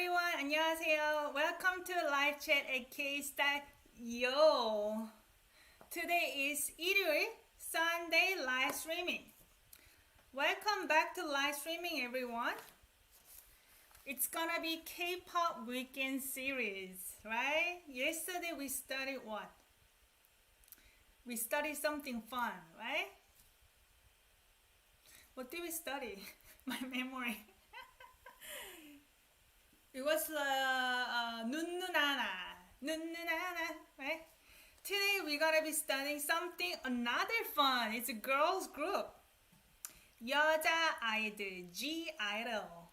everyone, 안녕하세요. Welcome to live chat at KSTYLEYO. Today is 일요일, Sunday live streaming. Welcome back to live streaming, everyone. It's gonna be K-pop weekend series, right? Yesterday we studied what? We studied something fun, right? What did we study? My memory. It was 눈누나나, right? Today we're gonna be studying something another fun. It's a girls group. 여자아이들, GIDLE.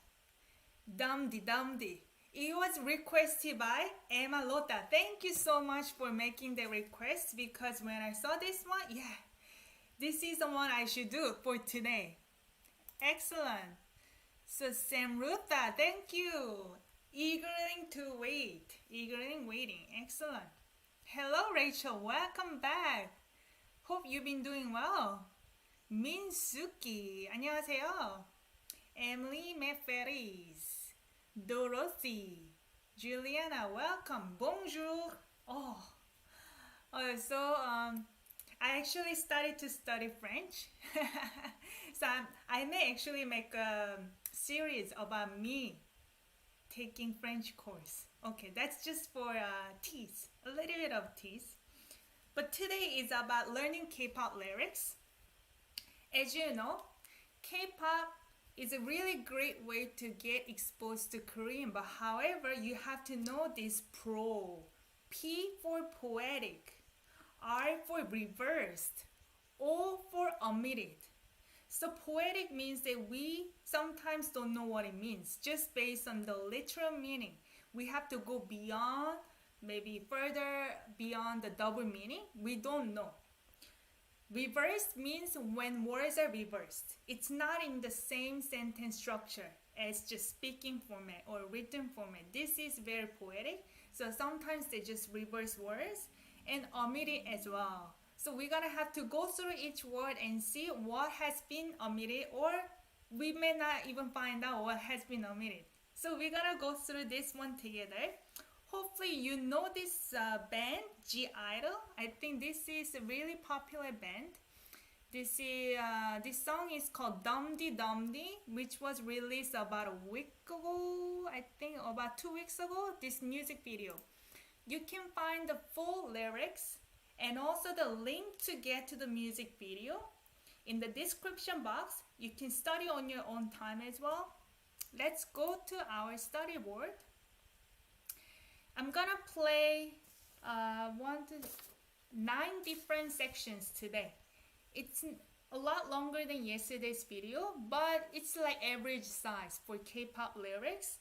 DUMDi DUMDi. It was requested by Emma Lota. Thank you so much for making the request because when I saw this one, yeah, this is the one I should do for today. Excellent. So Sam Ruta, thank you. Eagerly waiting. Excellent. Hello Rachel, welcome back. Hope you've been doing well. 민수기, 안녕하세요. Emily Meferis, Dorothy, Juliana, welcome. Bonjour. I actually started to study French. So I may actually make a series about me taking French course. Okay, that's just for tease, a little bit of tease. But today is about learning K-pop lyrics. As you know, K-pop is a really great way to get exposed to Korean, but however, you have to know this pro. P for poetic, R for reversed, O for omitted. So poetic means that we sometimes don't know what it means just based on the literal meaning. We have to go beyond, maybe further beyond the double meaning. We don't know. Reversed means when words are reversed. It's not in the same sentence structure as just speaking format or written format. This is very poetic. So sometimes they just reverse words and omit it as well. So we're gonna have to go through each word and see what has been omitted, or we may not even find out what has been omitted. So we're gonna go through this one together. Hopefully you know this band, GIDLE. I think this is a really popular band. This song is called DUMDi DUMDi, which was released about a week ago, I think about 2 weeks ago, this music video. You can find the full lyrics and also the link to get to the music video in the description box. You can study on your own time as well. Let's go to our study board. I'm gonna play 9 different sections today. It's a lot longer than yesterday's video, but it's like average size for K-pop lyrics.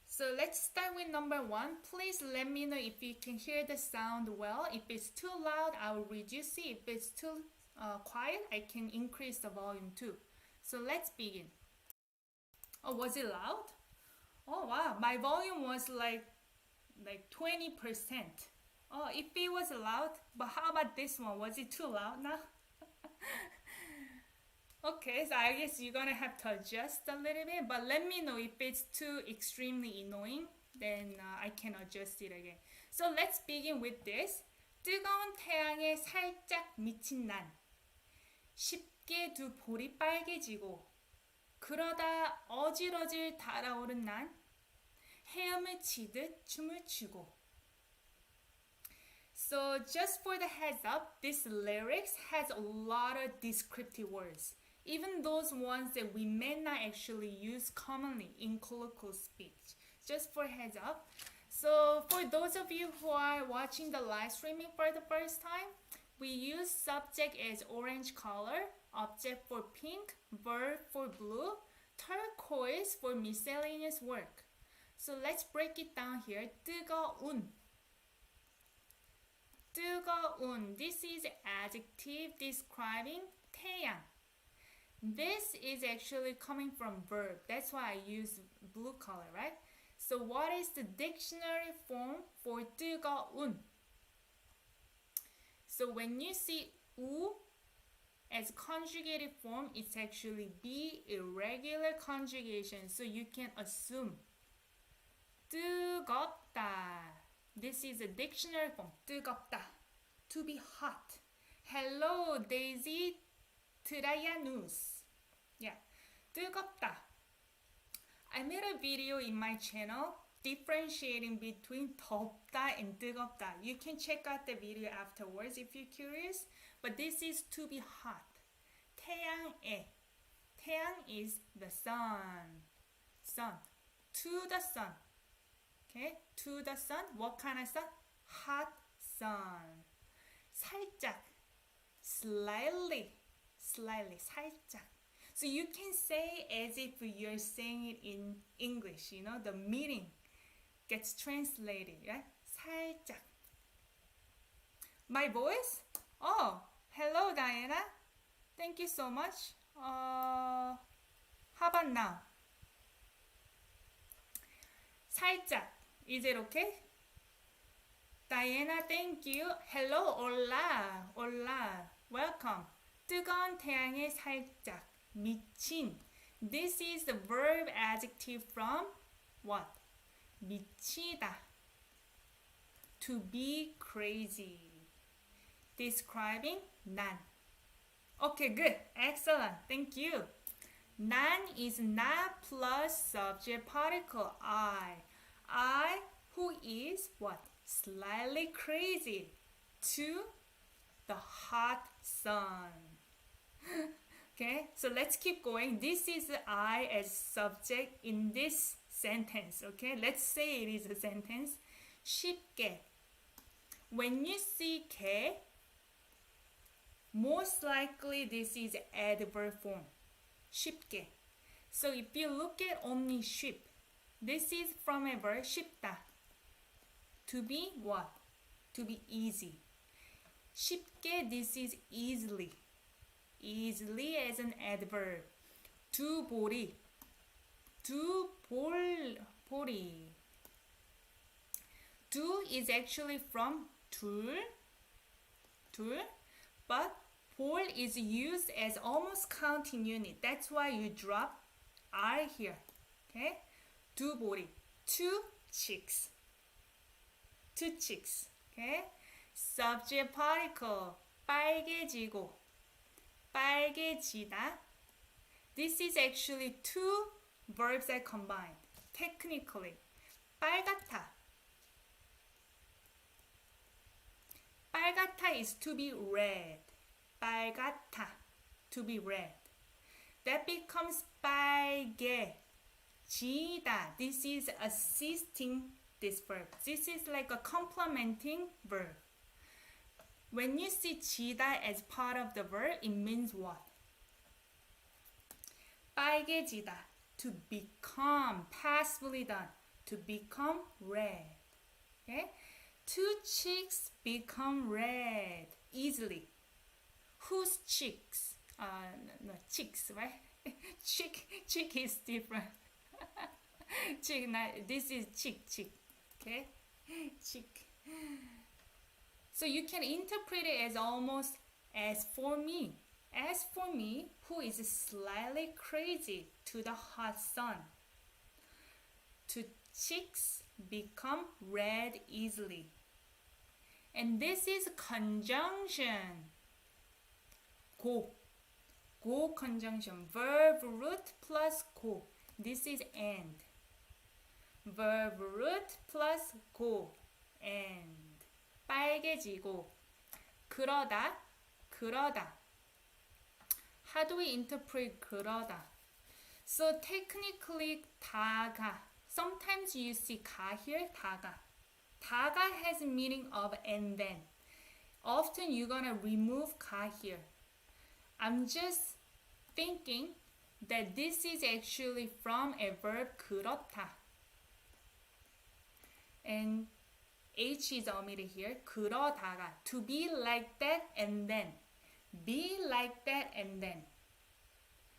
So let's start with number 1. Please let me know if you can hear the sound well. If it's too loud, I will reduce it. If it's too quiet, I can increase the volume too. So let's begin. Oh, was it loud? Oh wow, my volume was like 20%. Oh, if it was loud, but how about this one? Was it too loud now? Okay, so I guess you're gonna have to adjust a little bit, but let me know if it's too extremely annoying, then I can adjust it again. So let's begin with this. 뜨거운 태양에 살짝 미친 난 쉽게 두 볼이 빨개지고 그러다 어질어질 달아오른 난 헤엄을 치듯 춤을 추고. So just for the heads up, this lyrics has a lot of descriptive words. Even those ones that we may not actually use commonly in colloquial speech. Just for heads up. So for those of you who are watching the live streaming for the first time, we use subject as orange color, object for pink, verb for blue, turquoise for miscellaneous work. So let's break it down here. 뜨거운. 뜨거운. This is adjective describing 태양. This is actually coming from verb. That's why I use blue color, right? So what is the dictionary form for 뜨거운? So when you see 우 as conjugated form, it's actually be irregular conjugation. So you can assume 뜨겁다. This is a dictionary form. 뜨겁다. To be hot. Hello, Daisy Trajanus. Yeah. 뜨겁다. I made a video in my channel differentiating between 덥다 and 뜨겁다. You can check out the video afterwards if you're curious. But this is to be hot. 태양에. 태양 is the sun. Sun. To the sun. Okay? To the sun. What kind of sun? Hot sun. 살짝. Slightly. Slightly. 살짝. So you can say as if you're saying it in English. You know, the meaning gets translated. Yeah? 살짝. My voice? Oh, hello Diana. Thank you so much. How about now? 살짝. Is it okay? Diana, thank you. Hello, hola. Hola. Welcome. 뜨거운 태양에 살짝. 미친. This is the verb adjective from what? 미치다. To be crazy. Describing 난. Okay, good. Excellent. Thank you. 난 is not plus subject particle I. I who is what? Slightly crazy to the hot sun. Okay, so let's keep going. This is I as subject in this sentence. Okay, let's say it is a sentence. 쉽게. When you see 개, most likely this is adverb form. 쉽게. So if you look at only 쉽, this is from a verb 쉽다. To be what? To be easy. 쉽게, this is easily. Easily as an adverb. 두 보리. 두 보리. 두 is actually from 둘. But 볼 is used as almost counting unit. That's why you drop R here. Okay? 두 보리. Two chicks. Two chicks. Okay? Subject particle. 빨개지고. 빨개지다. This is actually two verbs that combined. Technically. 빨갛다. 빨갛다 is to be red. 빨갛다. To be red. That becomes 빨개지다. This is assisting this verb. This is like a complementing verb. When you see 지다 as part of the verb, it means what? 빨개지다. To become, passively done. To become red. Okay? Two cheeks become red easily. Whose cheeks? No, cheeks, right? Cheek is different. Cheek, this is cheek. Okay? Cheek. So you can interpret it as almost as for me. As for me, who is slightly crazy to the hot sun. Two cheeks become red easily. And this is conjunction. 고. 고 conjunction. Verb root plus 고. This is and. Verb root plus 고. And. 빨개지고. 그러다. How do we interpret 그러다? So technically 다가. Sometimes you see 가 here, 다가. 다가 has meaning of and then. Often you're gonna remove 가 here. I'm just thinking that this is actually from a verb 그렇다. And H is omitted here. 그러다가. To be like that and then. Be like that and then.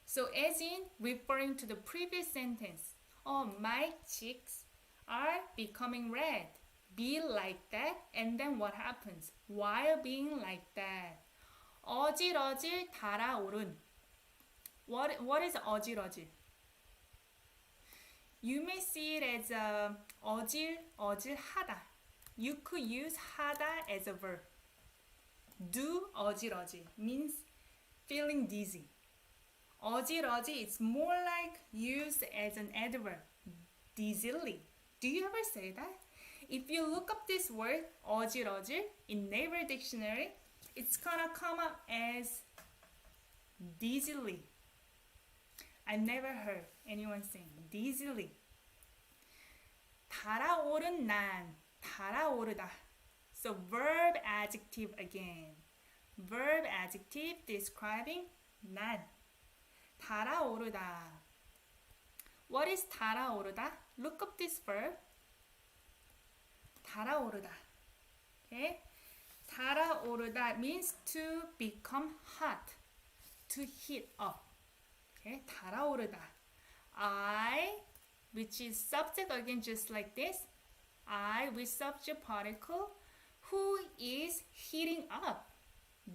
So as in referring to the previous sentence. Oh, my cheeks are becoming red. Be like that and then what happens? While being like that. 어질어질 달아오른. What is 어질어질? You may see it as 어질어질 하다. You could use 하다 as a verb. Do 어질어질 means feeling dizzy. 어질어질 is more like used as an adverb. Dizzily. Do you ever say that? If you look up this word 어질어질 in Naver Dictionary, it's gonna come up as dizzily. I've never heard anyone saying dizzily. 달아오른 난, 달아오르다. So verb adjective again. Verb adjective describing 난. 달아오르다. What is 달아오르다? Look up this verb. 달아오르다. Okay? 달아오르다 means to become hot, to heat up. Okay? 달아오르다. I, which is subject again just like this. I with subject particle who is heating up,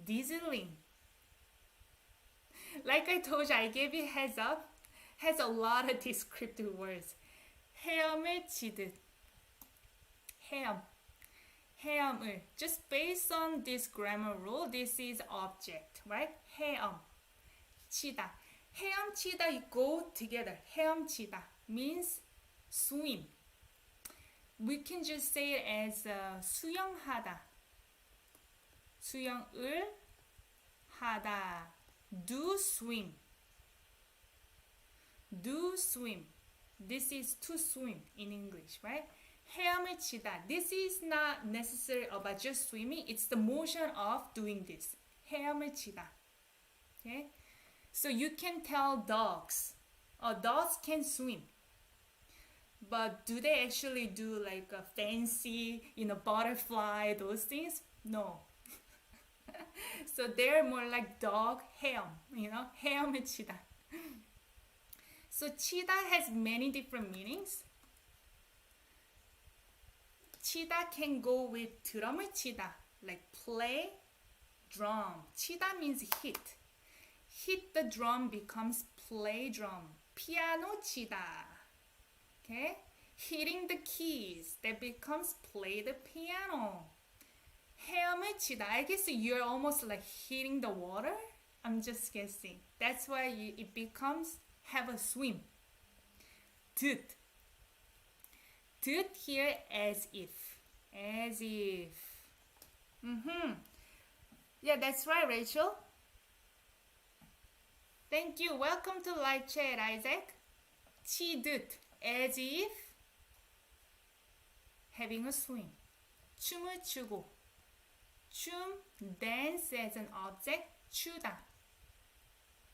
dizzling. Like I told you, I gave you heads up. Has a lot of descriptive words. 헤엄을 치듯. 헤엄. 헤엄을. Just based on this grammar rule, this is object, right? 헤엄. 치다. 헤엄치다 go together. 헤엄치다 means swim. We can just say it as 수영하다. 수영을 하다. Do swim. Do swim. This is to swim in English, right? 헤엄을 치다. This is not necessary about just swimming. It's the motion of doing this. 헤엄을 치다. Okay? So you can tell dogs. Dogs can swim. But do they actually do like a fancy, butterfly, those things? No. So they're more like dog 헤엄, 헤엄을 치다. So 치다 has many different meanings. 치다 can go with 드럼을 치다, like play drum. 치다 means hit. Hit the drum becomes play drum. 피아노 치다. Okay? Hitting the keys, that becomes play the piano. 헤엄을 치다. I guess you're almost like hitting the water. I'm just guessing. That's why it becomes have a swim. 듣. 듣 here as if. As if. Yeah, that's right, Rachel. Thank you. Welcome to live chat, Isaac. 치듯. As if having a swim. 춤을 추고. 춤, dance as an object, 추다.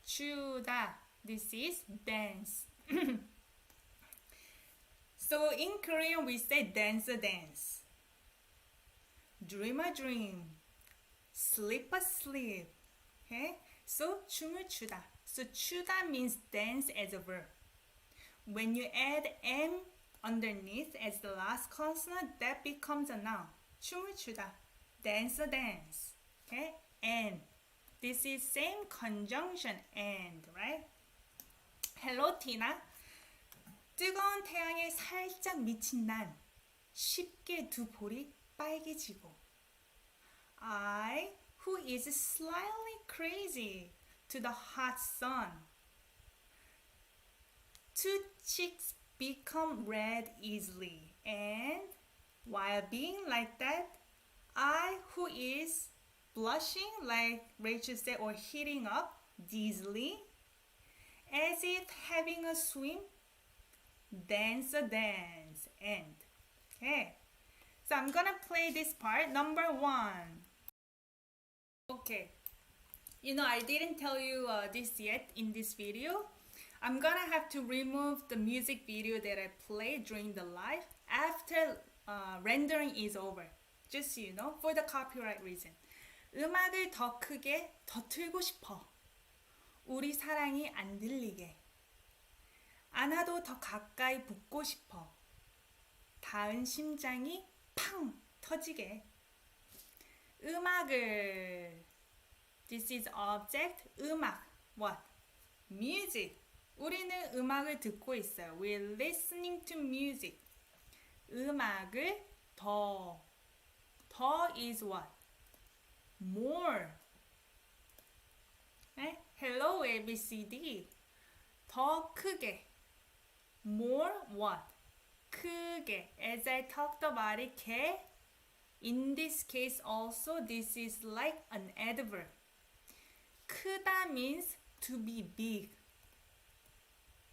추다. This is dance. So in Korean we say dance a dance. Dream a dream. Sleep a sleep. Okay? So 춤을 추다. So 추다 means dance as a verb. When you add M underneath as the last consonant, that becomes a noun. 춤을 추다. Dance a dance. Okay? And. This is same conjunction and, right? Hello, Tina. 뜨거운 태양에 살짝 미친 난 쉽게 두 볼이 빨개지고. I, who is slightly crazy to the hot sun. Two cheeks become red easily. And while being like that, I, who is blushing, like Rachel said, or heating up dizzily, as if having a swim, dance a dance, and. Okay, so I'm gonna play this part, number 1. Okay, I didn't tell you this yet in this video. I'm gonna have to remove the music video that I played during the live after rendering is over. Just so you know, for the copyright reason. 음악을 더 크게, 더 틀고 싶어. 우리 사랑이 안 들리게. 안아도 더 가까이 붙고 싶어. 닿은 심장이 팡 터지게. 음악을. This is object. 음악. What? Music. 우리는 음악을 듣고 있어요. We're listening to music. 음악을 더 is what? More. 네? Hello ABCD. 더 크게. More what? 크게. As I talked about it, in this case also, this is like an adverb. 크다 means to be big.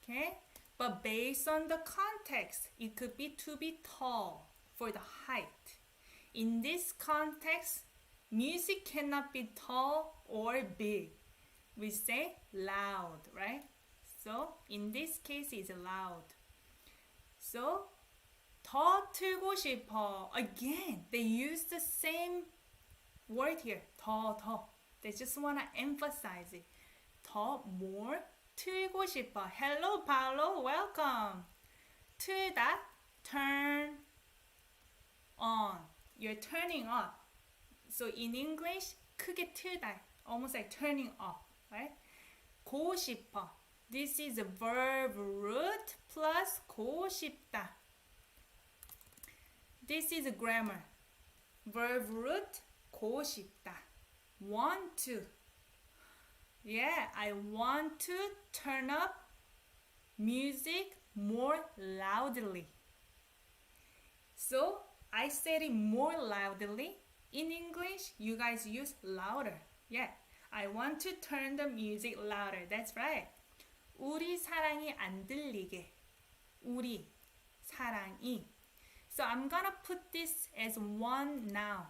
Okay? But based on the context, it could be to be tall for the height. In this context, music cannot be tall or big. We say loud, right? So, in this case, it's loud. So, 더 틀고 싶어. Again, they use the same word here. 더. They just want to emphasize it. 더, more, 틀고 싶어. Hello, Paolo. Welcome. 틀다, turn on. You're turning up. So in English, 크게 틀다. Almost like turning up, right? 고 싶어. This is a verb root plus 고 싶다. This is a grammar. Verb root, 고 싶다. Want to. Yeah, I want to turn up music more loudly. So, I said it more loudly. In English, you guys use louder. Yeah, I want to turn the music louder. That's right. 우리 사랑이 안 들리게. 우리 사랑이. So I'm gonna put this as one noun.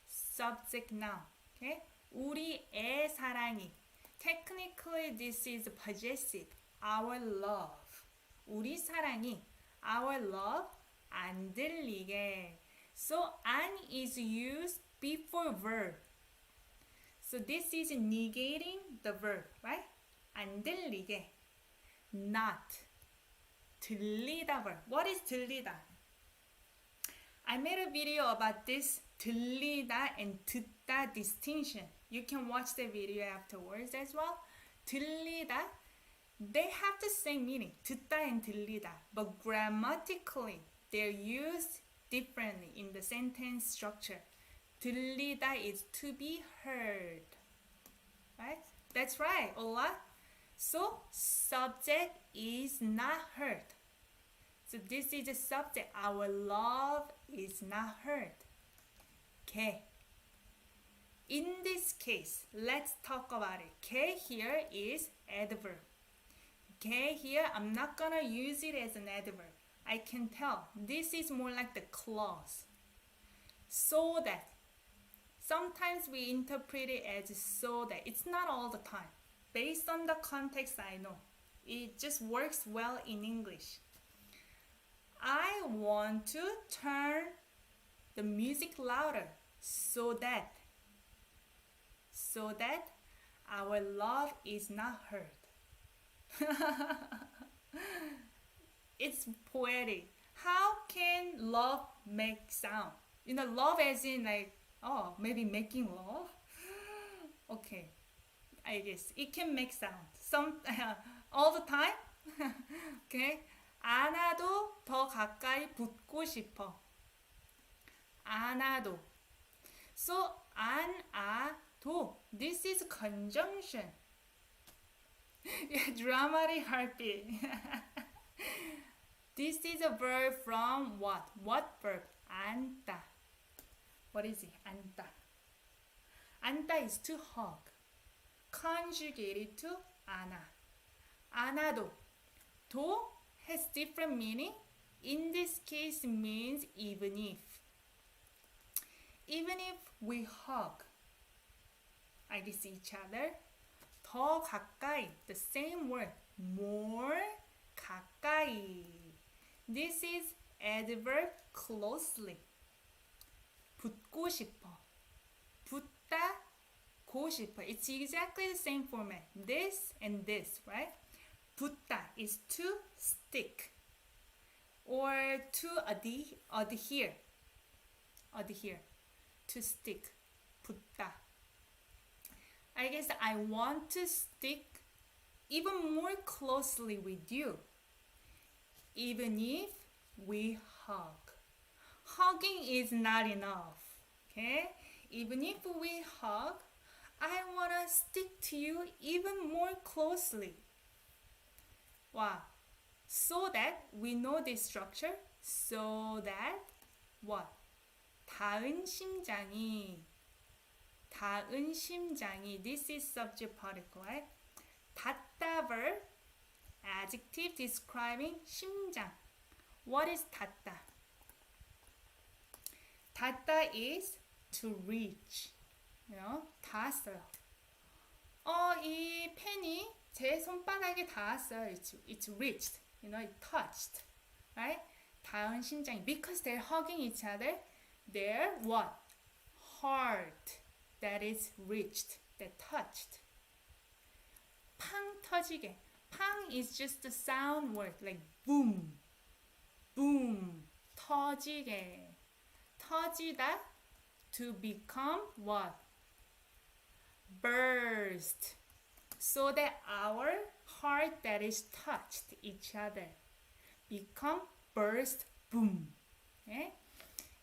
Subject noun. Okay? 우리의 사랑이. Technically, this is possessive. Our love. 우리 사랑이. Our love. 안 들리게. So, an is used before verb. So, this is negating the verb, right? 안 들리게. Not. 들리다 verb. What is 들리다? I made a video about this 들리다 and 듣다 distinction. You can watch the video afterwards as well. 들리다, they have the same meaning. 듣다 and 들리다. But grammatically, they're used differently in the sentence structure. 들리다 is to be heard. Right? That's right, Ola. So, subject is not heard. So, this is the subject. Our love is not heard. Okay. In this case, let's talk about it. K here is adverb. K here, I'm not gonna use it as an adverb. I can tell this is more like the clause. So that. Sometimes we interpret it as so that. It's not all the time. Based on the context, I know. It just works well in English. I want to turn the music louder so that our love is not heard. It's poetic. How can love make sound? You know, love as in like, oh, maybe making love? Okay, I guess it can make sound. All the time? Okay. 안아도 더 가까이 붙고 싶어. 안아도. So, 안아도. This is conjunction. Yeah, dramatic heartbeat. This is a verb from what? What verb? 안다. What is it? 안다. 안다 is to hug. Conjugated to 안아. 안아도. 도 has different meaning. In this case, it means even if. Even if we hug, I guess each other, 더 가까이, the same word, more 가까이. This is adverb closely. 붙고 싶어. 붙다, 고 싶어. It's exactly the same format. This and this, right? 붙다 is to stick or to adhere. Adhere. To stick. 붙다. I guess I want to stick even more closely with you. Even if we hug. Hugging is not enough. Okay? Even if we hug, I want to stick to you even more closely. Wow. So that we know this structure. So that what? 닿은 심장이. 닿은 심장이. This is subject particle, right? 닿다 verb. Adjective describing 심장. What is 닿다? 닿다 is to reach. 닿았어요. 이 펜이 제 손바닥에 닿았어요. It's reached. It touched. Right? 닿은 심장이. Because they're hugging each other. Their what? Heart. That is reached. That touched. 팡 터지게. 팡 is just a sound word. Like boom. Boom. 터지게. 터지다. To become what? Burst. So that our heart that is touched each other become burst boom. Okay?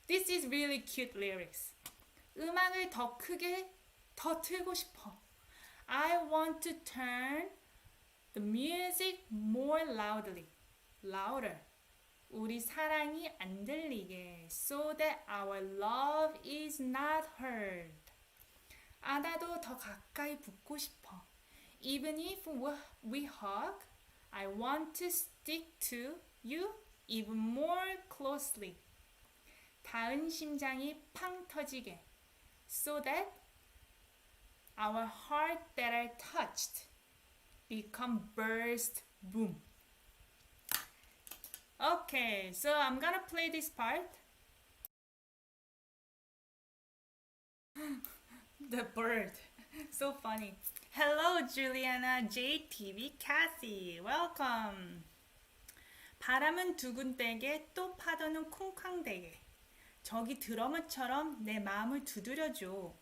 This is really cute lyrics. 음악을 더 크게 더 틀고 싶어. I want to turn the music more loudly. Louder. 우리 사랑이 안 들리게. So that our love is not heard. 안아도 더 가까이 붙고 싶어. Even if we hug, I want to stick to you even more closely. 닿은 심장이 팡 터지게. So that our heart that are touched become burst boom. Okay, so I'm gonna play this part. The bird. So funny. Hello, Juliana, JTV, Kathy. Welcome. 바람은 두근대게 또 파도는 쿵쾅대게. 저기 드러머처럼 내 마음을 두드려줘.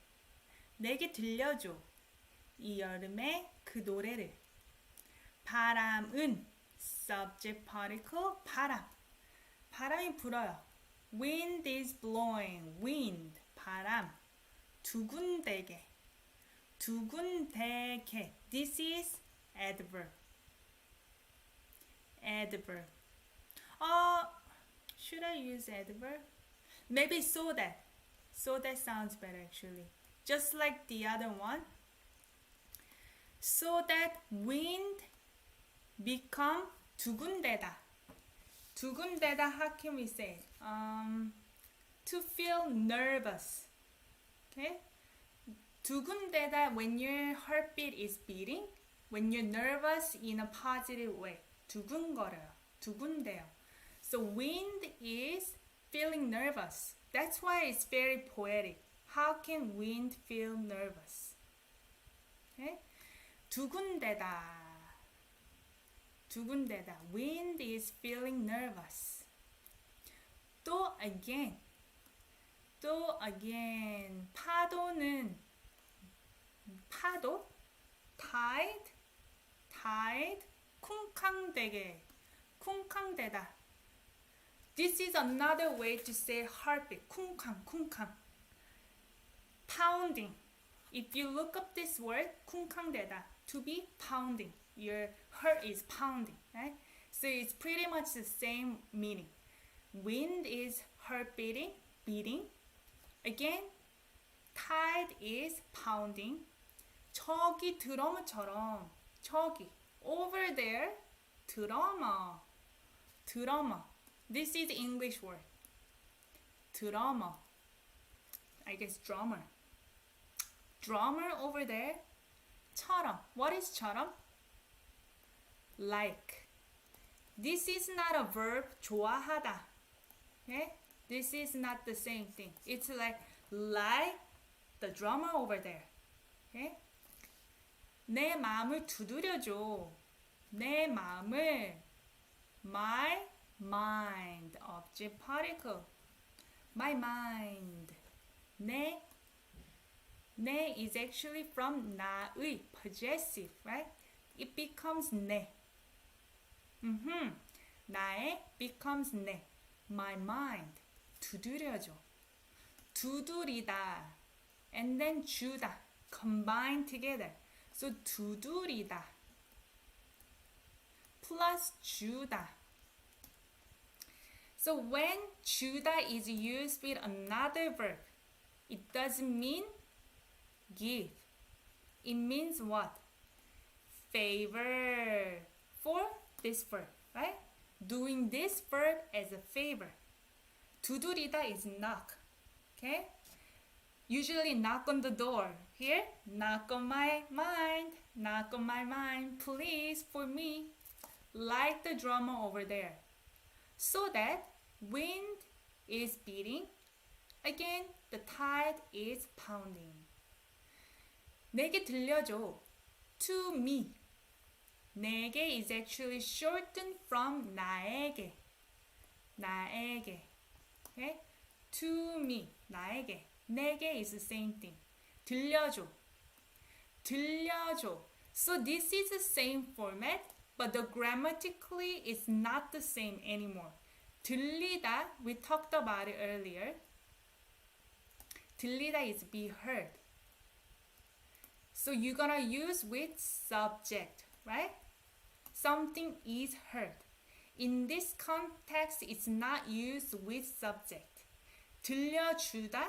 내게 들려줘. 이 여름의 그 노래를. 바람은 subject particle 바람. 바람이 불어요. Wind is blowing. Wind. 바람. 두근대게. 두근대게. This is adverb. Adverb. Should I use adverb? Maybe so that. So that sounds better actually. Just like the other one. So that wind become 두근대다. 두근대다, how can we say it? To feel nervous. Okay? 두근대다, when your heartbeat is beating, when you're nervous in a positive way. 두근거려요. 두근대요. So wind is feeling nervous. That's why it's very poetic. How can wind feel nervous? Okay? 두근대다. 두근대다. Wind is feeling nervous. 또 again. 또 again. 파도는 파도. Tide. Tide. 쿵쾅대게. 쿵쾅대다. This is another way to say heartbeat. 쿵쾅, 쿵쾅. Pounding. If you look up this word, 쿵쾅대다, to be pounding. Your heart is pounding, right? So it's pretty much the same meaning. Wind is heart beating, beating. Again, tide is pounding. 저기 드러머처럼. 저기. Over there, 드러머. 드러머. This is English word. 드러머. I guess drummer. Drummer over there. 처럼. What is 처럼? Like. This is not a verb. 좋아하다. Okay? This is not the same thing. It's like the drummer over there. Okay? 내 마음을 두드려줘. 내 마음을. My mind. Object particle. My mind. 내 is actually from 나의, possessive, right? it becomes 내. 나의 becomes 내. My mind. 두드려줘. 두드리다. And then 주다. Combine together. So 두드리다. Plus 주다. So when 주다 is used with another verb, it doesn't mean give. It means what? Favor for this verb, right? Doing this verb as a favor. 두드리다 is knock, okay? Usually knock on the door. Here, knock on my mind. Knock on my mind, please, for me. Like the drummer over there. So that wind is beating. Again, the tide is pounding. 내게 들려줘. To me. 내게 is actually shortened from 나에게. 나에게. Okay? To me. 나에게. 내게 is the same thing. 들려줘. 들려줘. So this is the same format, but the grammatically is not the same anymore. 들리다, we talked about it earlier. 들리다 is be heard. So you're gonna use with subject, right? Something is heard. In this context, it's not used with subject. 들려주다,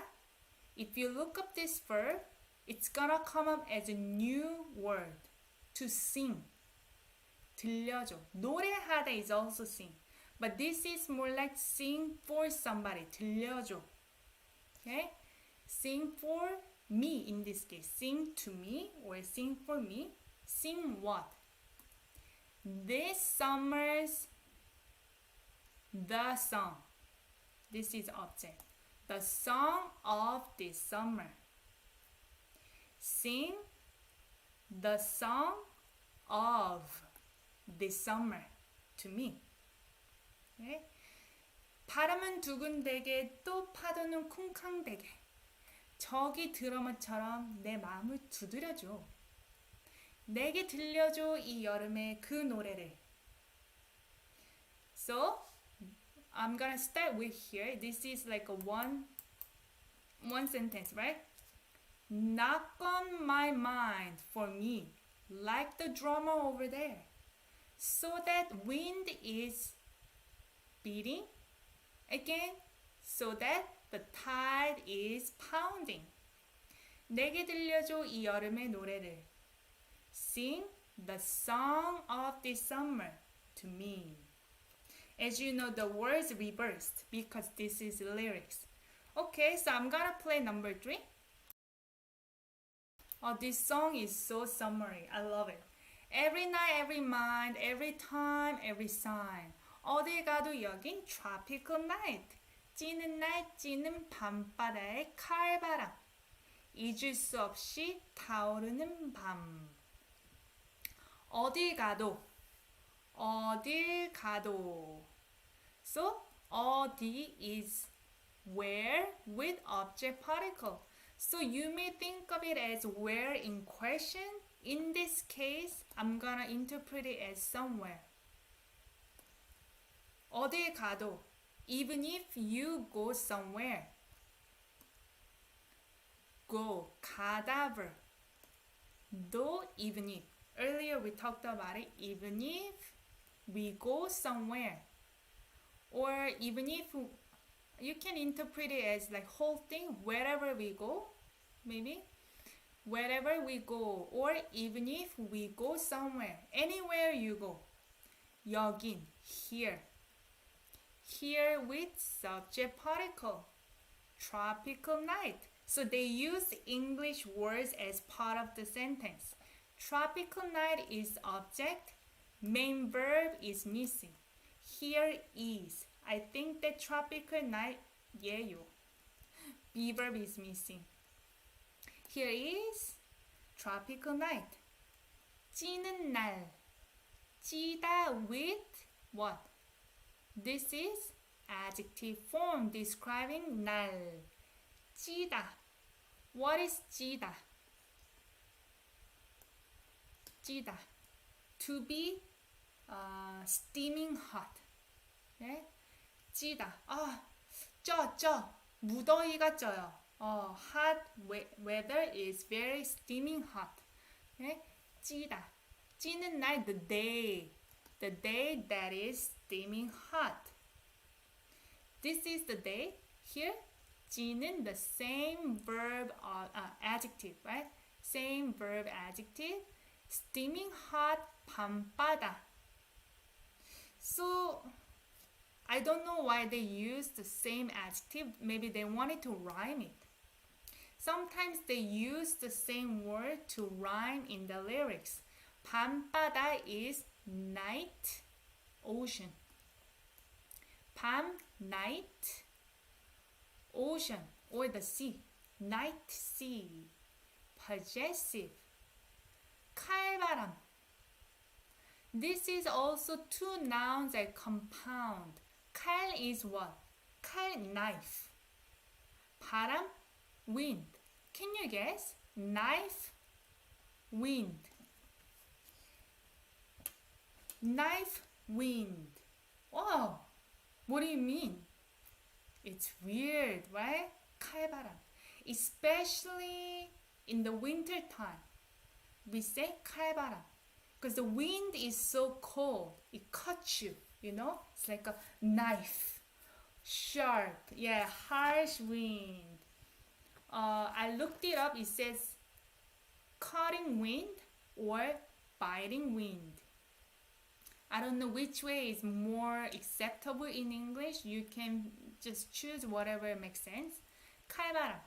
if you look up this verb, it's gonna come up as a new word. To sing. 들려줘. 노래하다 is also sing. But this is more like sing for somebody. 들려줘. Okay? Sing for me in this case. Sing to me or sing for me. Sing what? This summer's the song. This is object. The song of this summer. Sing the song of this summer to me. Okay? 바람은 두근대게 또 파도는 쿵쾅대게. 저기 드러머처럼 내 마음을 두드려줘. 내게 들려줘 이 여름의 그 노래를. So, I'm gonna start with here. This is like a one sentence, right? Knock on my mind for me, like the drummer over there, so that wind is beating. Again, so that the tide is pounding. 내게 들려줘 이 여름의 노래를. Sing the song of this summer to me. As you know, the words reversed because this is lyrics. Okay, so I'm gonna play number 3. Oh, this song is so summery. I love it. Every night, every mind, every time, every sign. 어딜 가도 여긴 tropical night. 찌는 날 찌는 밤바다의 칼바람. 잊을 수 없이 타오르는 밤. 어딜 가도. 어딜 가도. So, 어디 is where with object particle. So you may think of it as where in question. In this case, I'm gonna interpret it as somewhere. 어딜 가도, even if you go somewhere. Go, 가다 verb. Though, even if. Earlier we talked about it. Even if we go somewhere. Or even if you can interpret it as like whole thing, wherever we go, maybe. Wherever we go, or even if we go somewhere, anywhere you go. 여긴, here. Here with subject particle. Tropical night. So they use English words as part of the sentence. Tropical night is object. Main verb is missing. Here is. I think that tropical night, 예요. B verb is missing. Here is tropical night. 찌는 날. 찌다 with what? This is adjective form describing 날. 찌다. What is 찌다? 찌다. to be steaming hot. 네? 찌다. 쪄. 무더위가 쪄요. Hot weather is very steaming hot. 네? 찌다. 찌는 날, the day that is steaming hot. This is the day. Here, 찌는 the same verb adjective, right? Same verb adjective. Steaming hot, 밤바다. So, I don't know why they use the same adjective. Maybe they wanted to rhyme it. Sometimes they use the same word to rhyme in the lyrics. 밤바다 is night, ocean. 밤, night, ocean, or the sea. Night sea. Possessive. 칼바람. This is also two nouns that compound. 칼 is what? 칼, knife. 바람, wind. Can you guess? Knife, wind. Knife, wind. Wow, what do you mean? It's weird, right? 칼바람. Especially in the winter time, we say 칼바람. Because the wind is so cold, it cuts you, you know? It's like a knife. Sharp, yeah, harsh wind. I looked it up, it says cutting wind or biting wind. I don't know which way is more acceptable in English. You can just choose whatever makes sense. 칼바람.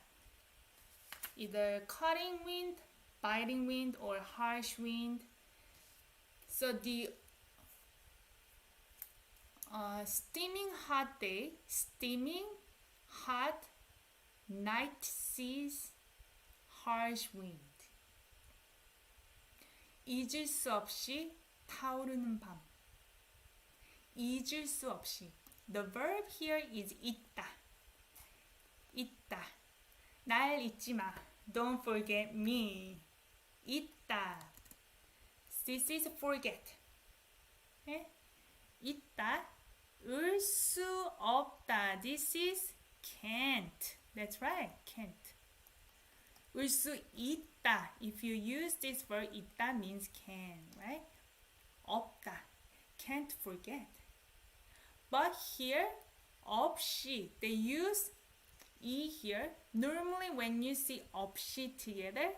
Either cutting wind, biting wind, or harsh wind. So the steaming hot day, steaming hot night seas, harsh wind. 잊을 수 없이 타오르는 밤. 잊을 수 없이. The verb here is 잊다. 잊다. 날 잊지 마. Don't forget me. 잊다. This is forget. 네? 잊다. 을 수 없다. This is can't. That's right. Can't. 을 수 있다. If you use this verb, 있다 means can, right? 없다. Can't forget. But here, 없이, they use E here. Normally when you see 없이 together,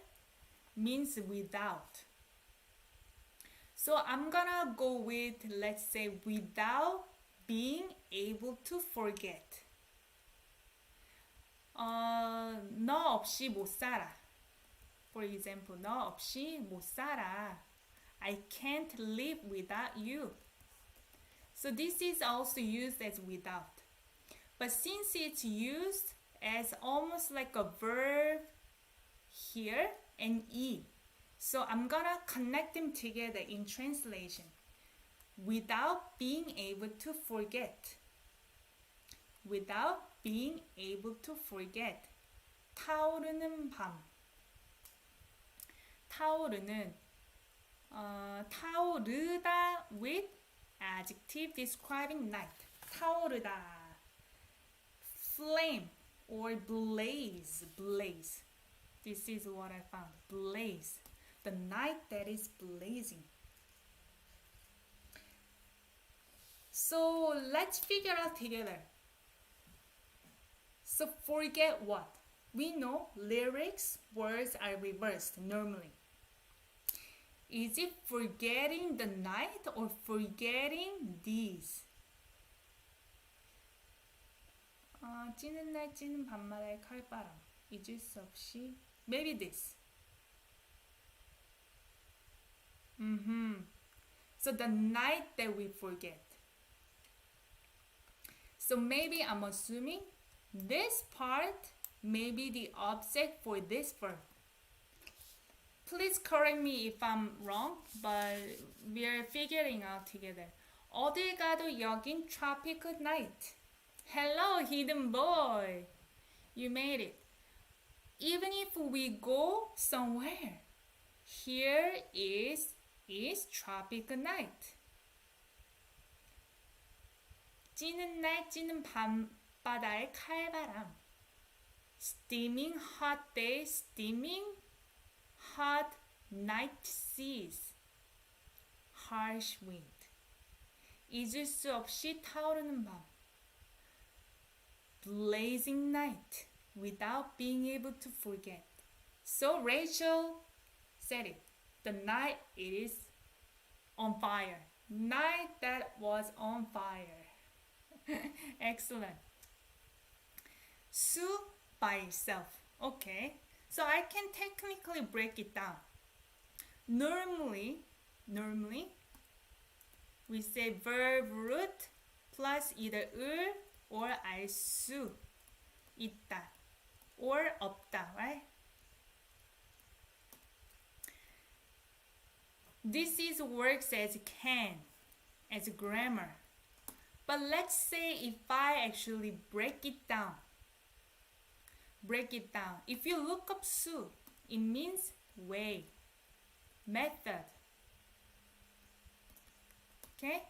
means without. So I'm gonna go with, let's say, without being able to forget. 너 없이 못 살아. For example, 너 없이 못 살아. I can't live without you. So this is also used as without. But since it's used as almost like a verb here and E, so I'm gonna connect them together in translation. Without being able to forget. Without being able to forget. 타오르는 밤. 타오르는 타오르다 with adjective describing night. 타오르다. Flame or blaze. Blaze. This is what I found. Blaze. The night that is blazing. So let's figure out together. So forget what? We know lyrics, words are reversed normally. Is it forgetting the night or forgetting these? 찌는 날 찌는 밤바다의 칼바람. 잊을 수 없이. Maybe this. So the night that we forget. So maybe I'm assuming this part may be the object for this verb. Please correct me if I'm wrong, but we're figuring out together. 어딜 가도 여긴 tropic night. Hello, hidden boy. You made it. Even if we go somewhere, here is is tropical night. 찌는 날 찌는 밤바다의 칼바람. Steaming hot day, steaming hot night seas. Harsh wind. 잊을 수 없이 타오르는 밤. Blazing night without being able to forget. So Rachel said it. The night it is on fire. Night that was on fire. Excellent. Sue by itself. Okay. So I can technically break it down. Normally, we say verb root plus either 을 or 알 수 있다 or 없다, right? This is works as can, as grammar. But let's say if I actually break it down. If you look up 수, it means way, method. Okay?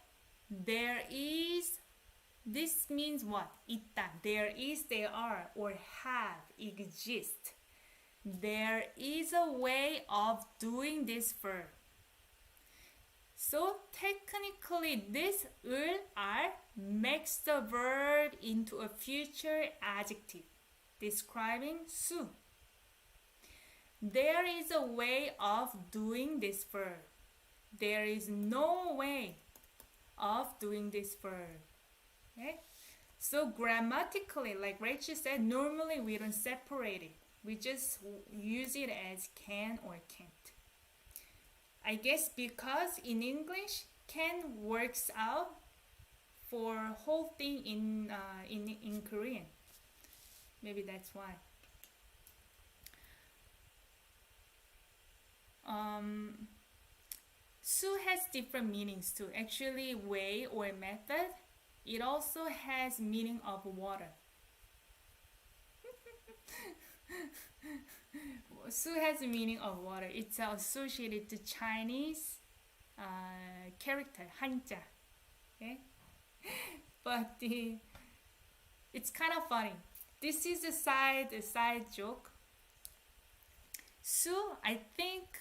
There is, this means what? 있다. There is, there are, or have, exist. There is a way of doing this verb. So technically this 을, 알 makes the verb into a future adjective describing 수. There is a way of doing this verb. There is no way of doing this verb. Okay? So grammatically, like Rachel said, normally we don't separate it. We just use it as can or can't. I guess because in English, can works out for whole thing in Korean. Maybe that's why. 수 has different meanings too. Actually, way or method, it also has meaning of water. 수 has a meaning of water. It's associated to Chinese character, 한자. Okay? But it's kind of funny. This is a side joke. 수, I think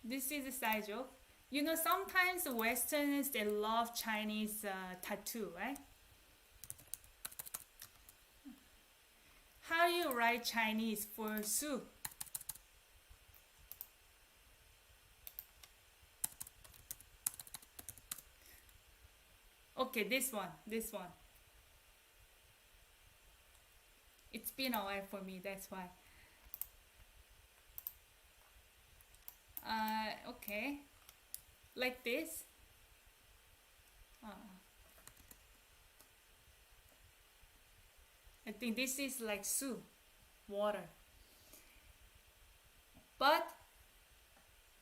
this is a side joke. You know, sometimes Westerners, they love Chinese tattoo, right? How do you write Chinese for 수? Okay, this one. It's been a while for me, that's why. Okay, like this. I think this is like 수, water. But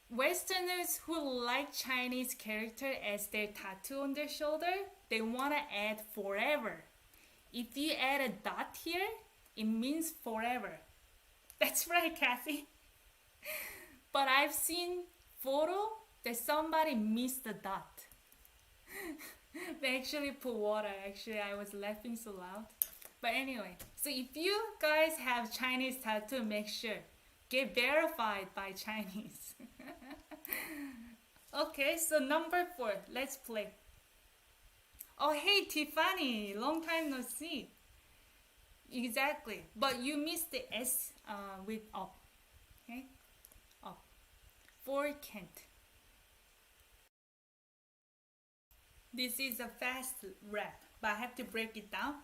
Westerners who like Chinese character as their tattoo on their shoulder, they want to add forever. If you add a dot here, it means forever. That's right, Kathy. But I've seen photo that somebody missed the dot. They actually put water. Actually, I was laughing so loud. But anyway, so if you guys have Chinese tattoo, make sure. Get verified by Chinese. Okay, so number 4. Let's play. Oh, hey, Tiffany. Long time no see. Exactly. But you missed the S with up. Okay? Up. For can't. This is a fast rap, but I have to break it down.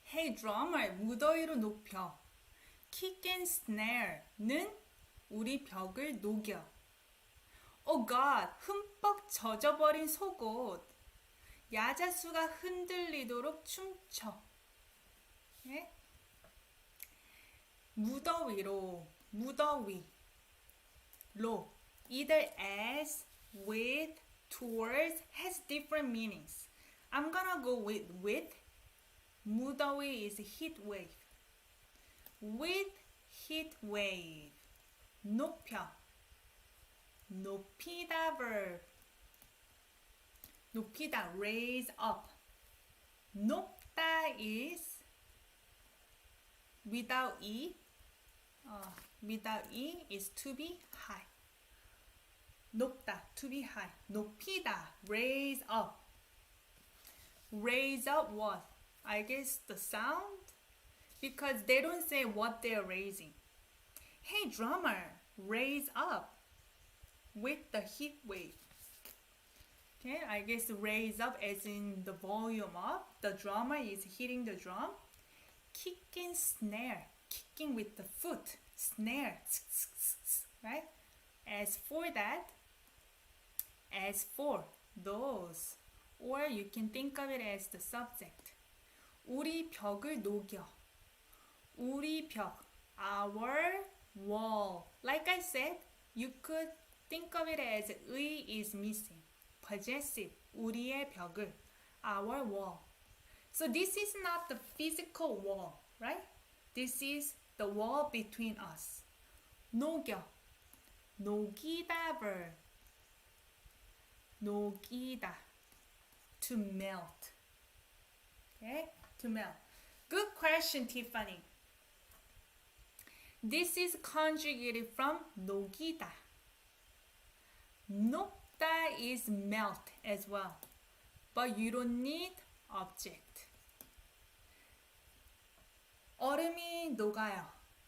Hey drummer, 무더위로 높여. Kick and snare는 우리 벽을 녹여. Oh God, 흠뻑 젖어버린 속옷. 야자수가 흔들리도록 춤춰. 네? 무더위로, 무더위. 로. Either as, with, towards has different meanings. I'm gonna go with. 무더위 is heat wave. With heat wave. 높여. 높이다 verb. 높이다 raise up. 높다 is without e. Without e is to be high. 높다 to be high. 높이다 raise up. Raise up what? I guess the sound? Because they don't say what they're raising. Hey drummer, raise up with the heat wave. Okay, I guess raise up as in the volume up. The drummer is hitting the drum. Kicking snare, kicking with the foot, snare, right? As for that, as for those, or you can think of it as the subject. 우리 벽을 녹여. 우리 벽, our wall. Like I said, you could think of it as 의 is missing. Possessive, 우리의 벽을, our wall. So this is not the physical wall, right? This is the wall between us. 녹여, 녹이다 verb. 녹이다, to melt. Okay, to melt. Good question, Tiffany. This is conjugated from 녹이다. 녹다 is melt as well, but you don't need object. 얼음이 녹아요.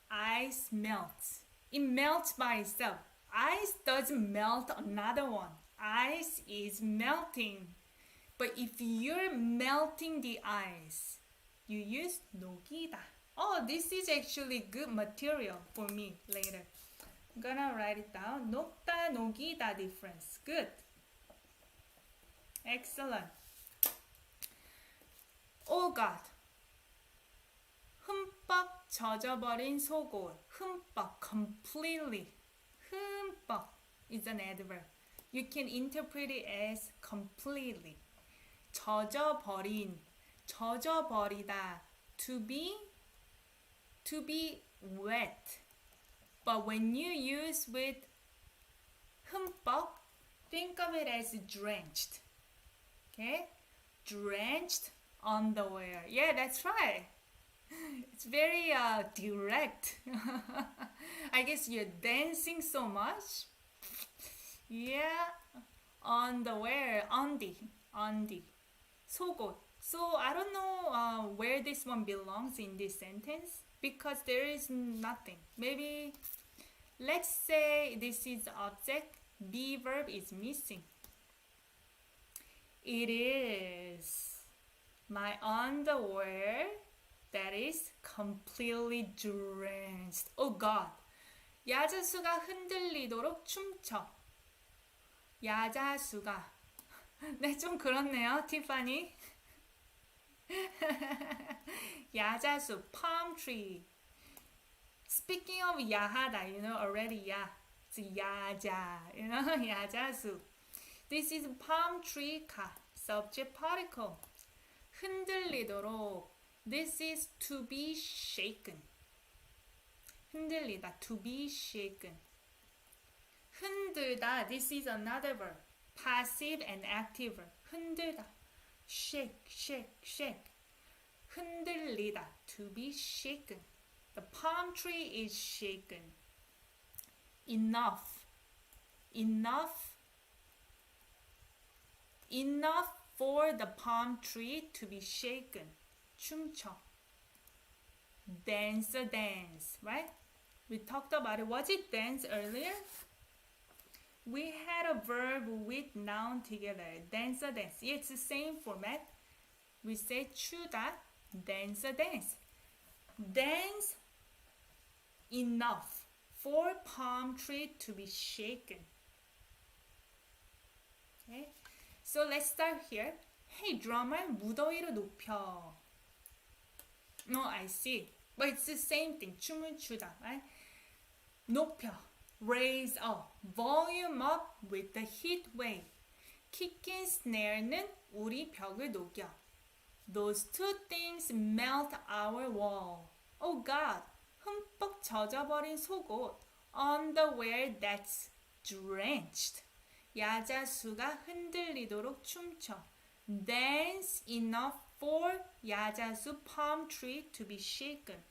Ice melts. It melts by itself. Ice doesn't melt another one. Ice is melting. But if you're melting the ice, you use 녹이다. Oh, this is actually good material for me later. I'm gonna write it down. 녹다, 녹이다 difference. Good. Excellent. Oh God. 흠뻑 젖어버린 속옷. 흠뻑, completely. 흠뻑 is an adverb. You can interpret it as completely. 젖어버린, 젖어버리다. To be wet. But when you use with 흠뻑, think of it as drenched. Okay? Drenched underwear. Yeah, that's right. It's very direct. I guess you're dancing so much. Yeah. Underwear. Undi. 속옷. So I don't know where this one belongs in this sentence because there is nothing. Maybe let's say this is the object. Be verb is missing. It is my underwear that is completely drenched. Oh God. 야자수가 흔들리도록 춤춰. 야자수가. 네, 좀 그렇네요, 티파니. 야자수, palm tree. Speaking of 야하다, you know already 야. It's 야자, you know, 야자수. This is palm tree 가. Subject particle. 흔들리도록. This is to be shaken. 흔들리다, to be shaken. 흔들다, this is another verb. Passive and active verb. 흔들다. Shake. 흔들리다, to be shaken. The palm tree is shaken. Enough for the palm tree to be shaken. 춤춰. Dance, right? We talked about it. Was it dance earlier? We had a verb with noun together. Dance. Yeah, it's the same format. We say 추다, dance. Dance enough for palm tree to be shaken. Okay, so let's start here. Hey drummer, 무더위를 높여. No, I see. But it's the same thing. 춤을 추다, right? 높여. Raise up. Volume up with the heat wave. Kicking snare는 우리 벽을 녹여. Those two things melt our wall. Oh God. 흠뻑 젖어버린 속옷. underwear that's drenched. 야자수가 흔들리도록 춤춰. Dance enough for 야자수 palm tree to be shaken.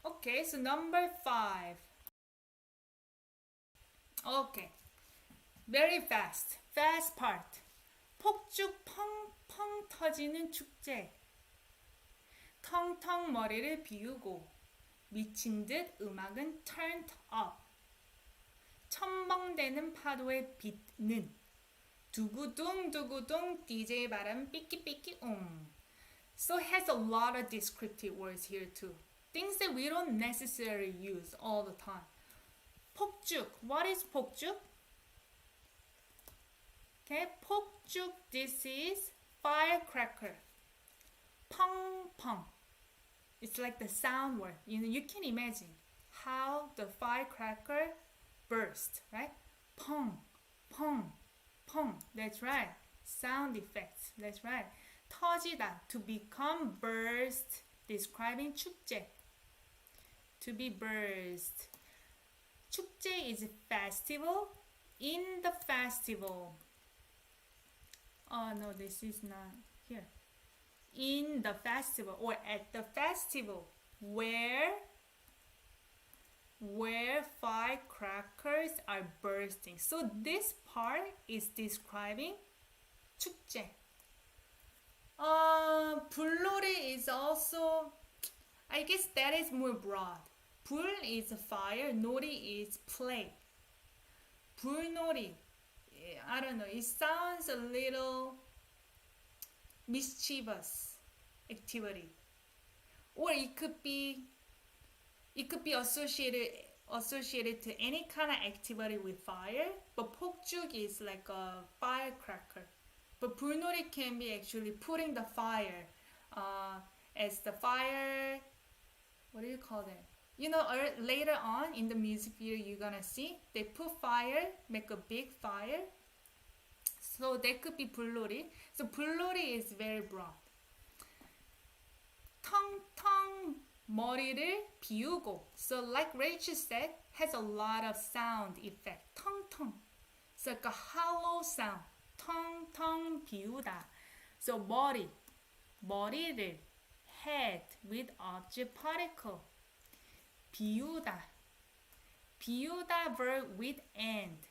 Okay, so number 5. Okay, very fast. Fast part. 폭죽 펑펑 터지는 축제. 텅텅 머리를 비우고 미친 듯 음악은 turned up. 첨벙대는 파도에 빗는 두구둥 두구둥 DJ 발음 삐끼삐끼 So it has a lot of descriptive words here too. Things that we don't necessarily use all the time. 폭죽. What is 폭죽? Okay, 폭죽. This is firecracker. 펑 펑. It's like the sound word. You can imagine how the firecracker burst, right? 펑 펑 펑. That's right. Sound effects. That's right. 터지다. To become burst. Describing 축제. To be burst. 축제 is festival. In the festival. Oh no, this is not here. In the festival or at the festival where firecrackers are bursting. So this part is describing 축제. 불놀이 is also, I guess that is more broad. 불 is fire, 놀이 is play. 불놀이, I don't know, it sounds a little mischievous activity. Or it could be associated to any kind of activity with fire, but 폭죽 is like a firecracker. But 불놀이 can be actually putting the fire as the fire, what do you call that? You know, later on in the music video you're gonna see, they put fire, make a big fire. So that could be 불놀이. So 불놀이 is very broad. 텅텅 머리를 비우고. So like Rachel said, has a lot of sound effect. 텅텅. So like a hollow sound. 텅텅 비우다. So 머리를 head with object particle. 비우다 verb with and.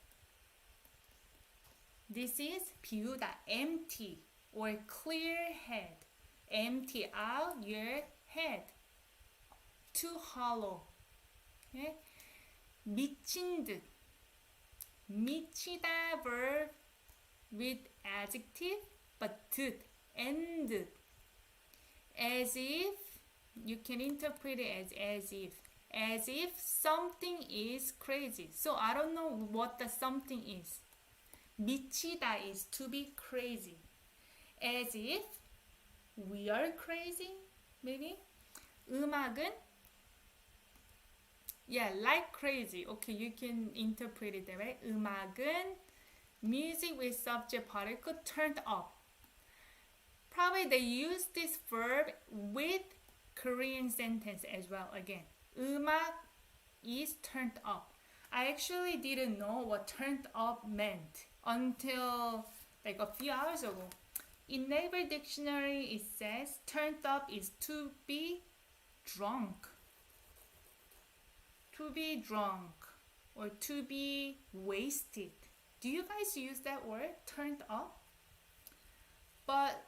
This is 비우다, empty or clear head. Empty out your head. Too hollow. Okay? 미친 듯. 미치다 verb with adjective but 듯, and 듯. As if, you can interpret it as if something is crazy. So I don't know what the something is. 미치다 is to be crazy. As if we are crazy, maybe. 음악은, yeah, like crazy. Okay, you can interpret it that way. 음악은 music with subject particle turned up. Probably they use this verb with Korean sentence as well. Again, 음악 is turned up. I actually didn't know what turned up meant until like a few hours ago. In Naver Dictionary, it says turned up is to be drunk. To be drunk or to be wasted. Do you guys use that word, turned up? But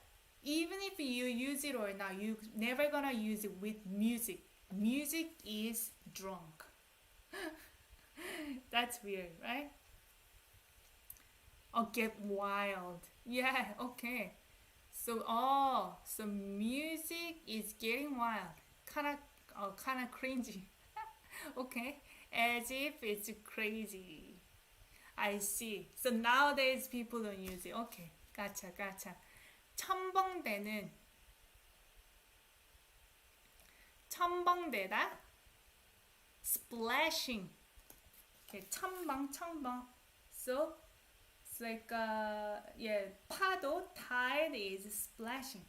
even if you use it or not, you're never gonna use it with music. Music is drunk. That's weird, right? Oh, get wild. Yeah, okay. So music is getting wild. Kinda cringy. Okay, as if it's crazy. I see. So nowadays people don't use it. Okay, gotcha. 첨벙대다. Splashing. Okay, 첨벙. So it's like 파도, tide is splashing.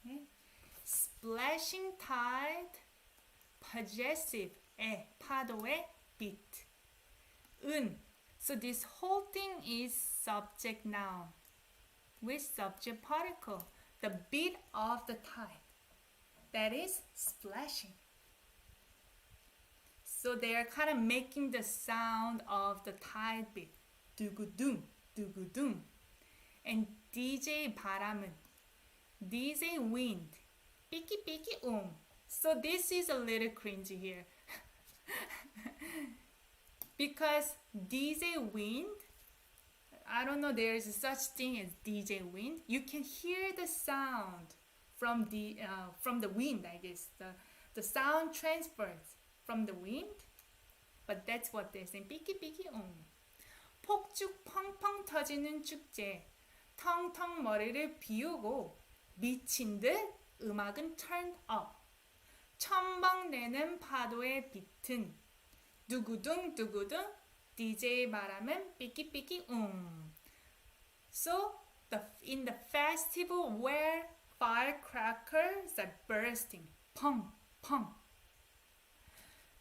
Okay? Splashing tide, possessive 에 파도의 beat. 은. So this whole thing is subject noun with subject particle. The beat of the tide. That is splashing. So they are kind of making the sound of the tide beat. 두구둥, 두구둥. And DJ 바람은 DJ wind. 삐끼 삐끼 So this is a little cringy here. Because DJ wind, I don't know there is such thing as DJ wind. You can hear the sound from the wind, I guess. The sound transfers from the wind. But that's what they're saying. 삐끼 삐끼 폭죽 펑펑 터지는 축제. 텅텅 머리를 비우고 미친 듯 음악은 turned up. 첨벙대는 파도의 비튼. 두구둥 두구둥 DJ 바람은 삐끼삐끼 So in the festival where firecrackers are bursting. 펑 펑.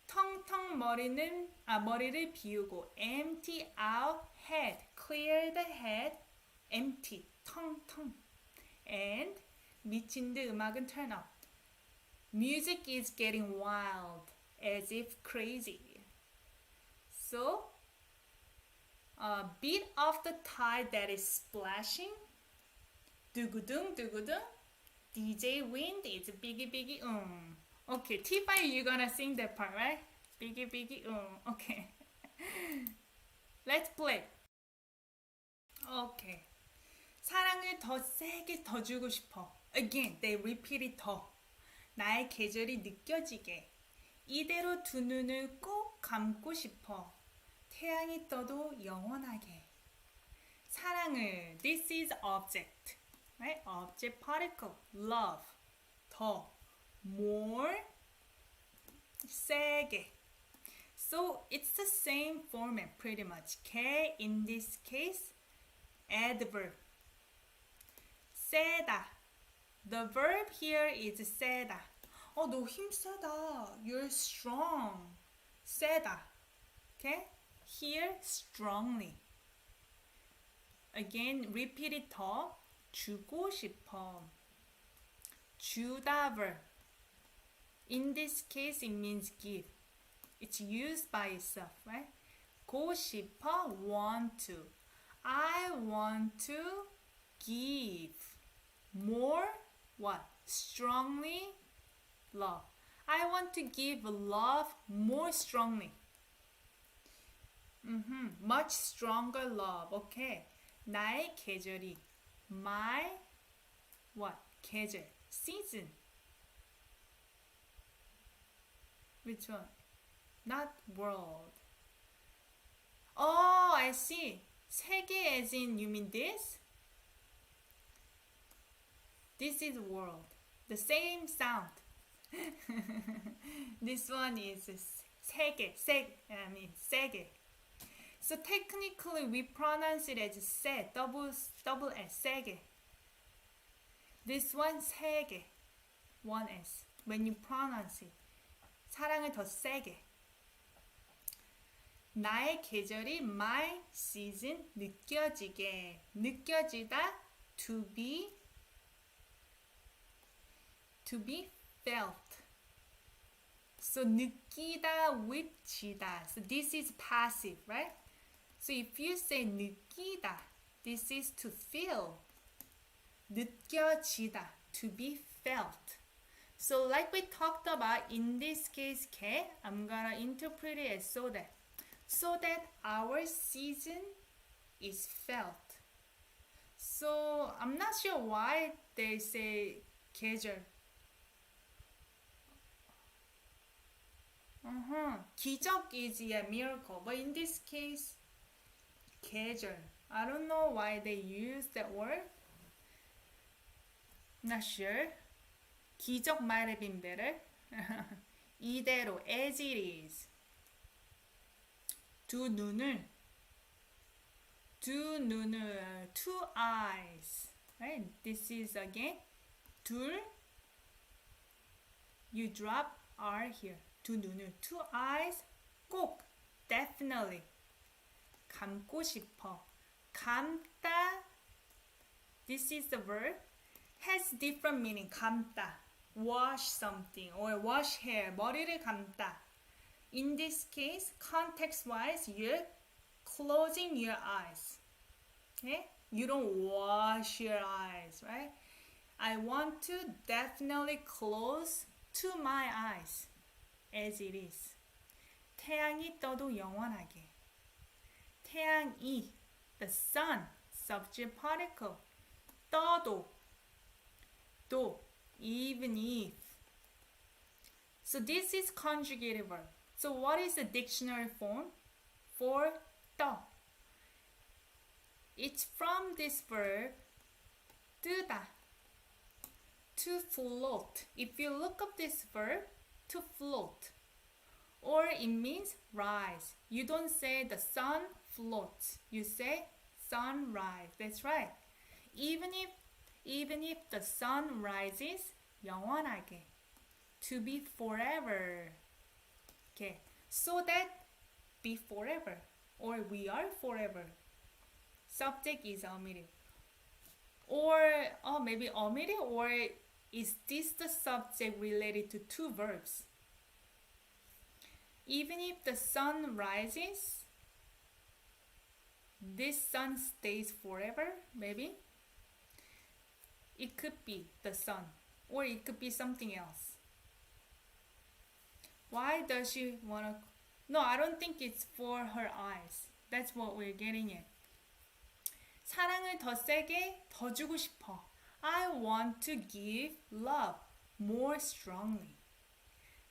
텅텅 머리를 비우고 empty out head. Clear the head. empty. 텅텅. And 미친 듯 음악은 turn up. Music is getting wild, as if crazy. So, beat of the tide that is splashing. 두구둥 두구둥. DJ wind is biggie biggie Okay, T5, you're gonna sing that part, right? Biggie biggie Okay. Let's play. Okay. 사랑을 더 세게 더 주고 싶어. Again, they repeat it 더. 나의 계절이 느껴지게. 이대로 두 눈을 꼭 감고 싶어. 태양이 떠도 영원하게. 사랑을. This is object. Right? Object particle. Love. 더. More. 세게. So it's the same format pretty much. 게 in this case, adverb. 세다. The verb here is 세다. 너 힘 세다. You're strong. 세다. Okay? Here, strongly. Again, repeat it 더. 주고 싶어. 주다 verb. In this case, it means give. It's used by itself, right? 고 싶어, want to. I want to give. More, what? Strongly, love. I want to give love more strongly. Much stronger love. Okay. 나의 계절이. My, what? 계절. Season. Which one? Not world. Oh, I see. 세계 as in, you mean this? This is world. The same sound. This one is 세계. 세계. So technically we pronounce it as 세, double S, 세계. This one 세계, one S. When you pronounce it, 사랑을 더 세게. 나의 계절이 my season 느껴지게. 느껴지다 to be felt. So 느끼다 with 지다. So this is passive, right? So if you say 느끼다, this is to feel. 느껴지다, to be felt. So like we talked about, in this case, 개, I'm gonna interpret it as so that our season is felt. So I'm not sure why they say 계절. 기적 is a miracle, but in this case, 계절. I don't know why they use that word. Not sure. 기적 might have been better. 이대로, as it is. 두 눈을, two eyes. Right? This is again, 둘. You drop R here. 두 눈을, two eyes, 꼭, definitely. 감고 싶어. 감다, this is the verb, has different meaning. 감다, wash something or wash hair, 머리를 감다. In this case, context-wise, you're closing your eyes. Okay? You don't wash your eyes, right? I want to definitely close to my eyes as it is. 태양이 떠도 영원하게. 태양이, the sun, subject particle. 떠도, 도, even if. So this is conjugated verb. So what is the dictionary form for 떠? It's from this verb 뜨다, to float. If you look up this verb, to float, or it means rise. You don't say the sun floats. You say sunrise. That's right. Even if the sun rises, 영원하게, to be forever. Okay, so that be forever, or we are forever. Subject is omitted, or maybe omitted, or is this the subject related to two verbs? Even if the sun rises, this sun stays forever, maybe. It could be the sun, or it could be something else. Why does she wanna? No, I don't think it's for her eyes. That's what we're getting at. 사랑을 더 세게, 더 주고 싶어. I want to give love more strongly.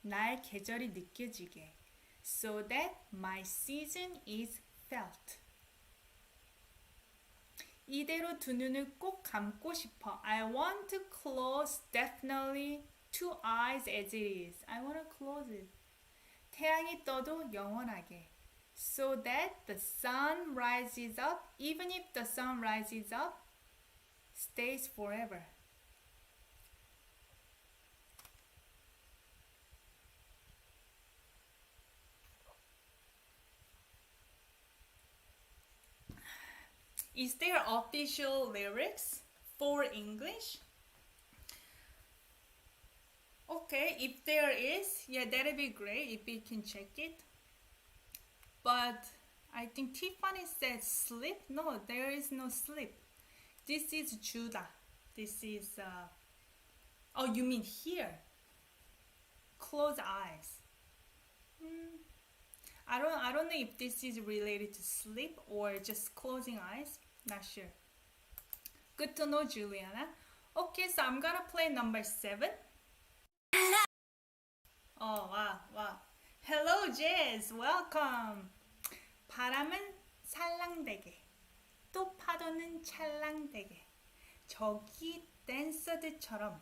나의 계절이 느껴지게. So that my season is felt. 이대로 두 눈을 꼭 감고 싶어. I want to close definitely two eyes as it is. I want to close it. 태양이 떠도 영원하게. So that the sun rises up, even if the sun rises up, stays forever. Is there official lyrics for English? Okay, if there is, yeah, that'd be great if we can check it. But I think Tiffany said sleep. No, there is no sleep. This is 주다. This is oh, you mean here? Close eyes. I don't know if this is related to sleep or just closing eyes. Not sure. Good to know, Juliana. Okay, so I'm gonna play number 7. Oh, wow. Hello, Jess. Welcome. 바람은 살랑대게. 또 파도는 찰랑대게. 저기 댄서들처럼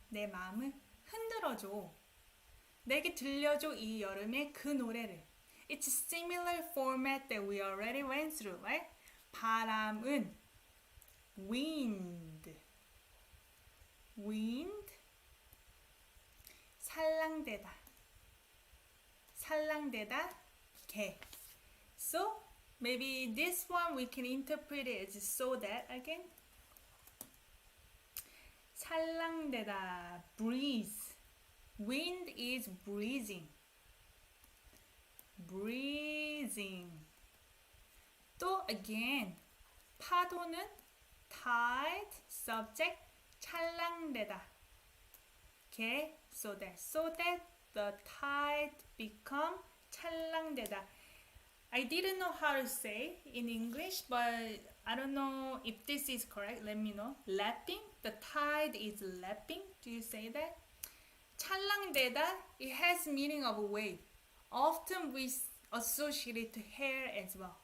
내 마음을 흔들어줘. 내게 들려줘 이 여름의 그 노래를. It's a similar format that we already went through, right? 바람은 wind. 살랑대다 개. So maybe this one we can interpret it as so that again. 살랑대다, breeze. Wind is breezing. 또 again, 파도는 tide, subject, 찰랑대다. Okay, so that the tide become 찰랑대다. I didn't know how to say in English, but I don't know if this is correct. Let me know. Lapping, the tide is lapping. Do you say that? 찰랑대다, it has meaning of a wave. Often we associate it to hair as well.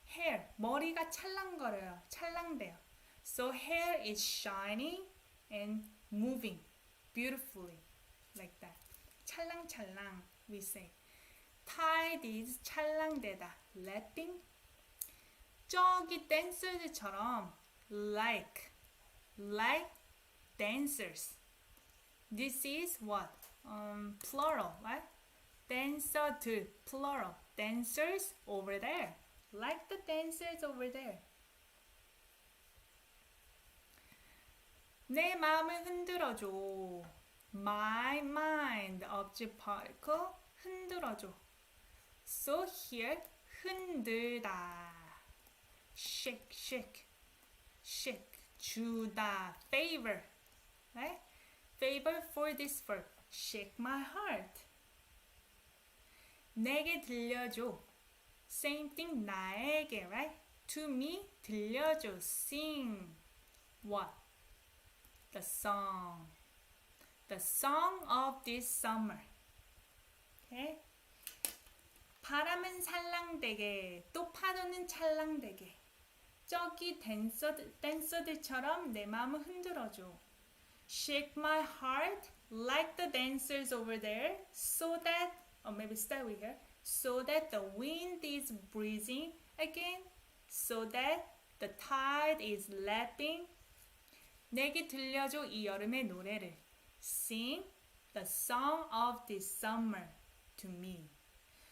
Hair, 머리가 찰랑거려요. 찰랑대요. So hair is shining and moving beautifully like that. 찰랑찰랑 we say. Tide is 찰랑대다. Lapping. 저기 댄서들처럼 like dancers. This is what? Plural, right? 댄서들, plural. Dancers over there. Like the dancers over there. 내 마음을 흔들어줘. My mind, object particle, 흔들어줘. So here, 흔들다. Shake, shake, shake. 주다, favor. Right? Favor for this verb. Shake my heart. 내게 들려줘. Same thing, 나에게, right? To me, 들려줘. Sing. What? The song. The song of this summer. Okay? 바람은 살랑대게, 또 파도는 찰랑대게. 저기 댄서들처럼 내 마음을 흔들어줘. Shake my heart like the dancers over there, so that, or maybe start with here, so that the wind is breezing again, so that the tide is lapping. 내게 들려줘 이 여름의 노래를. Sing the song of this summer to me.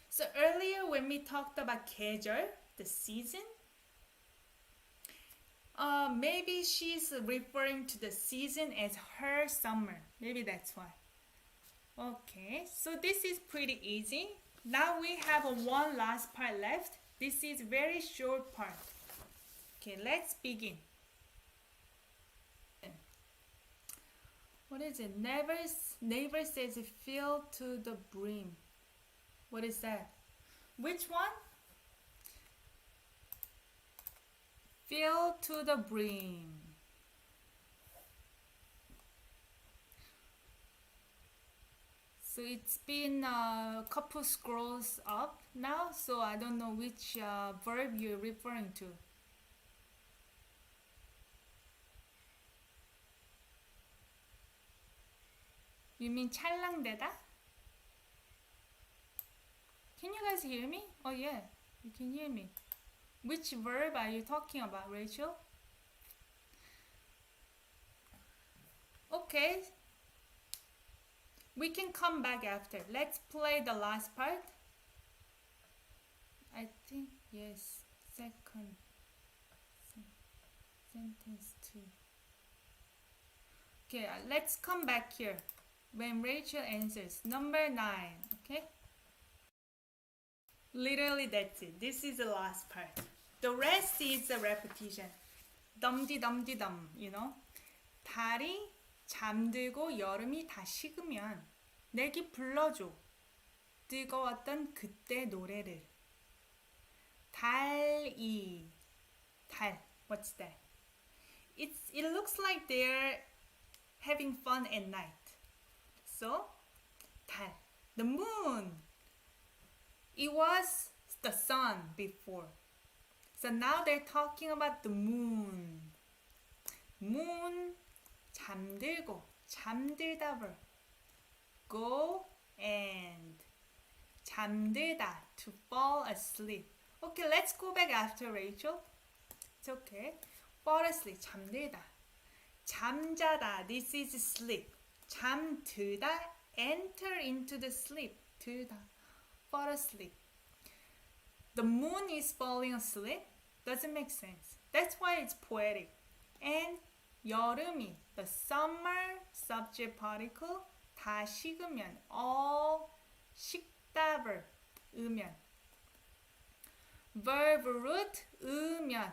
So earlier when we talked about 계절, the season, maybe she's referring to the season as her summer. Maybe that's why. Okay, so this is pretty easy. Now we have one last part left. This is very short part. Okay, let's begin. What is it? Neighbor says fill to the brim. What is that? Which one? Fill to the brim. So it's been a couple scrolls up now, so I don't know which verb you're referring to. You mean 찰랑대다? Can you guys hear me? Oh yeah, you can hear me. Which verb are you talking about, Rachel? Okay. We can come back after. Let's play the last part. I think, yes, second sentence 2. Okay, let's come back here when Rachel answers. Number 9, okay? Literally that's it. This is the last part. The rest is a repetition. 덤디 덤디 덤, you know? 달이 잠들고 여름이 다 식으면 내게 불러줘. 뜨거웠던 그때 노래를. 달이. 달. What's that? It looks like they're having fun at night. So, 달. The moon. It was the sun before. So now they're talking about the moon. Moon, 잠들고, 잠들다 verb. Go and 잠들다, to fall asleep. Okay, let's go back after Rachel. It's okay. Fall asleep, 잠들다. 잠자다, this is sleep. 잠들다, enter into the sleep. 들다, fall asleep. The moon is falling asleep. Doesn't make sense. That's why it's poetic. And 여름이, the summer subject particle, 다 식으면, all 식다 verb, 으면. Verb root, 으면,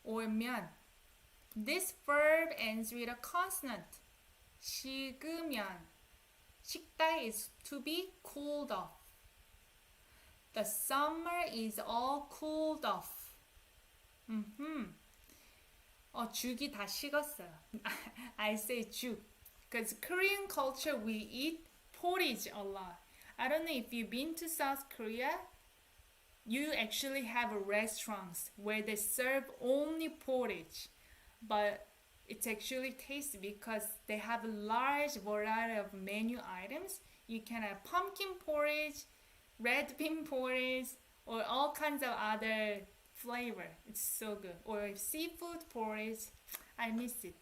오면. This verb ends with a consonant. 식으면. 식다 is to be cooled off. The summer is all cooled off. 죽이 다 식었어요. I say 죽. Because Korean culture, we eat porridge a lot. I don't know if you've been to South Korea. You actually have restaurants where they serve only porridge. But it's actually tasty because they have a large variety of menu items. You can have pumpkin porridge, red bean porridge, or all kinds of other flavor. It's so good. Or seafood porridge. I miss it.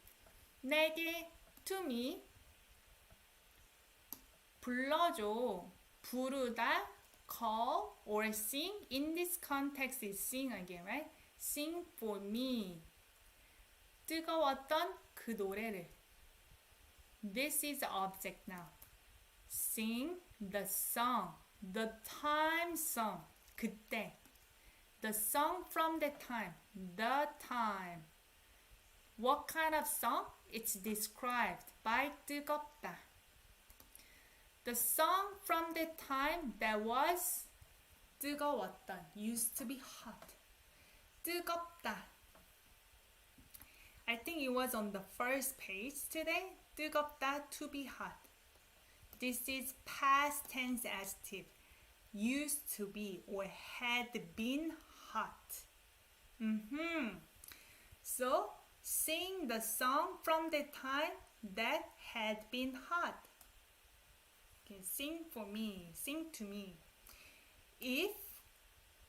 내게, to me, 불러줘. 부르다, call, or sing. In this context is sing again, right? Sing for me. 뜨거웠던 그 노래를. This is the object now. Sing the song. The time song. 그때. The song from the time. The time. What kind of song? It's described by 뜨겁다. The song from the time that was 뜨거웠던. Used to be hot. 뜨겁다. I think it was on the first page today. 뜨겁다, to be hot. This is past tense adjective. Used to be or had been hot. So, sing the song from the time that had been hot. Okay, sing for me, sing to me. If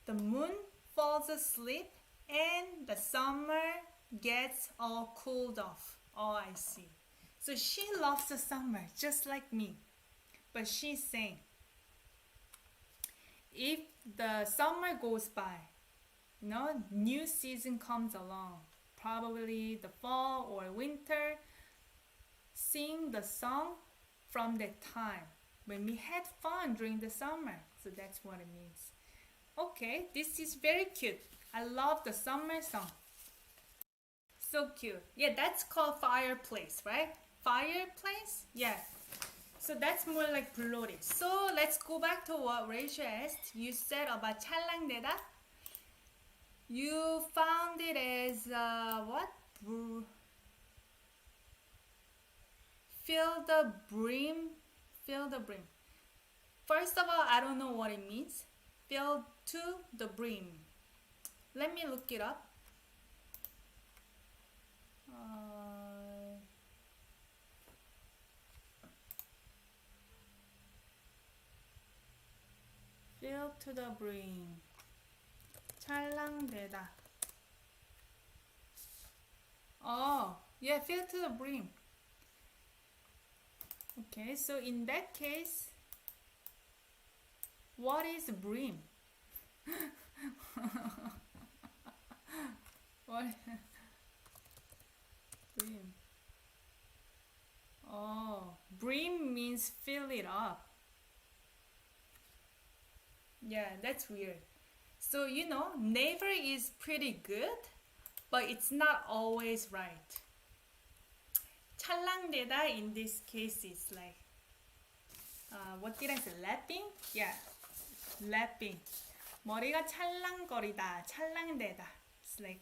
the moon falls asleep and the summer gets all cooled off. Oh, I see. So she loves the summer just like me. But she's saying, if the summer goes by, new season comes along, probably the fall or winter, sing the song from that time when we had fun during the summer. So that's what it means. Okay, this is very cute. I love the summer song. So cute. Yeah, that's called fireplace, right? Fireplace? Yeah. So that's more like 불놀이. So let's go back to what Rachel asked. You said about 찰랑대다. You found it as what? Fill the brim. Fill the brim. First of all, I don't know what it means. Fill to the brim. Let me look it up. Fill to the brim. 찰랑대다. Oh, yeah, fill to the brim. Okay, so in that case, what is brim? What? Brim. Oh, brim means fill it up. Yeah, that's weird. So, never is pretty good, but it's not always right. 찰랑대다 in this case is like, what did I say? Lapping? Yeah, lapping. 머리가 찰랑거리다, 찰랑대다. It's like,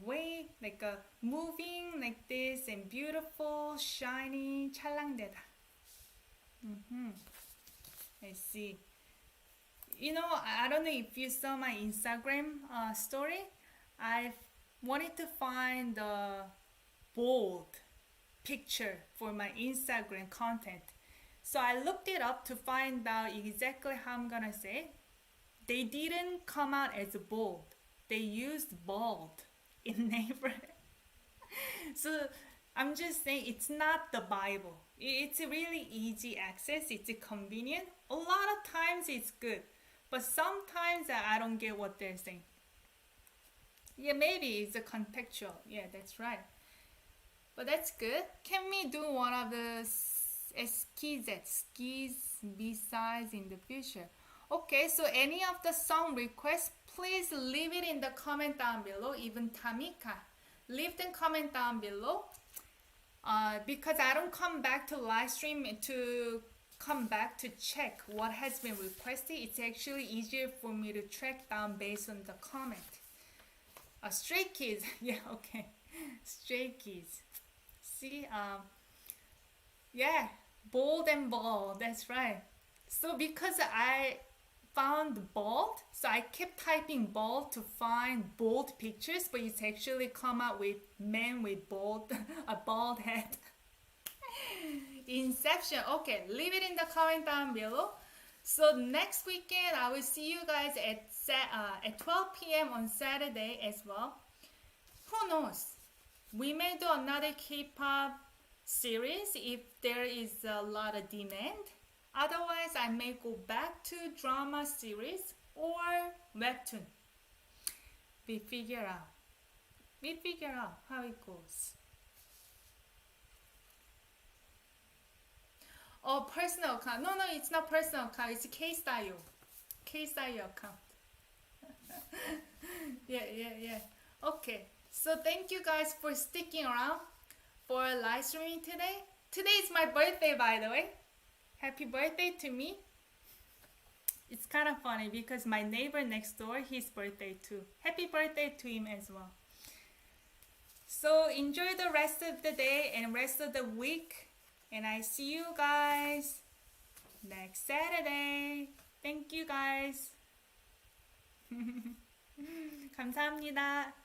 way, like moving like this and beautiful, shiny, 찰랑대다. I see. I don't know if you saw my Instagram story. I wanted to find the bold picture for my Instagram content. So I looked it up to find out exactly how I'm gonna say. They didn't come out as bold. They used bold in neighbor. So I'm just saying it's not the Bible. It's really easy access. It's convenient. A lot of times it's good. But sometimes I don't get what they're saying. Yeah, maybe it's a contextual. Yeah, that's right. But that's good. Can we do one of the skis B-sides in the future? Okay, so any of the song requests, please leave it in the comment down below. Even Tamika, leave the comment down below. Because I don't come back to live stream to come back to check what has been requested. It's actually easier for me to track down based on the comment. Stray Kids, yeah, okay. Stray Kids. See, yeah, bold and bald, that's right. So because I found bald, so I kept typing bald to find bold pictures, but it's actually come out with men with bald, a bald head. Inception. Okay, leave it in the comment down below. So next weekend I will see you guys at 12 p.m. on Saturday as well. Who knows? We may do another K-pop series if there is a lot of demand. Otherwise, I may go back to drama series or webtoon. We figure out how it goes. Oh, personal account. No, it's not personal account. It's KSTYLEYO. KSTYLEYO account. Yeah. Okay. So thank you guys for sticking around for live streaming today. Today is my birthday, by the way. Happy birthday to me. It's kind of funny because my neighbor next door, his birthday too. Happy birthday to him as well. So enjoy the rest of the day and rest of the week. And I see you guys next Saturday. Thank you guys. 감사합니다.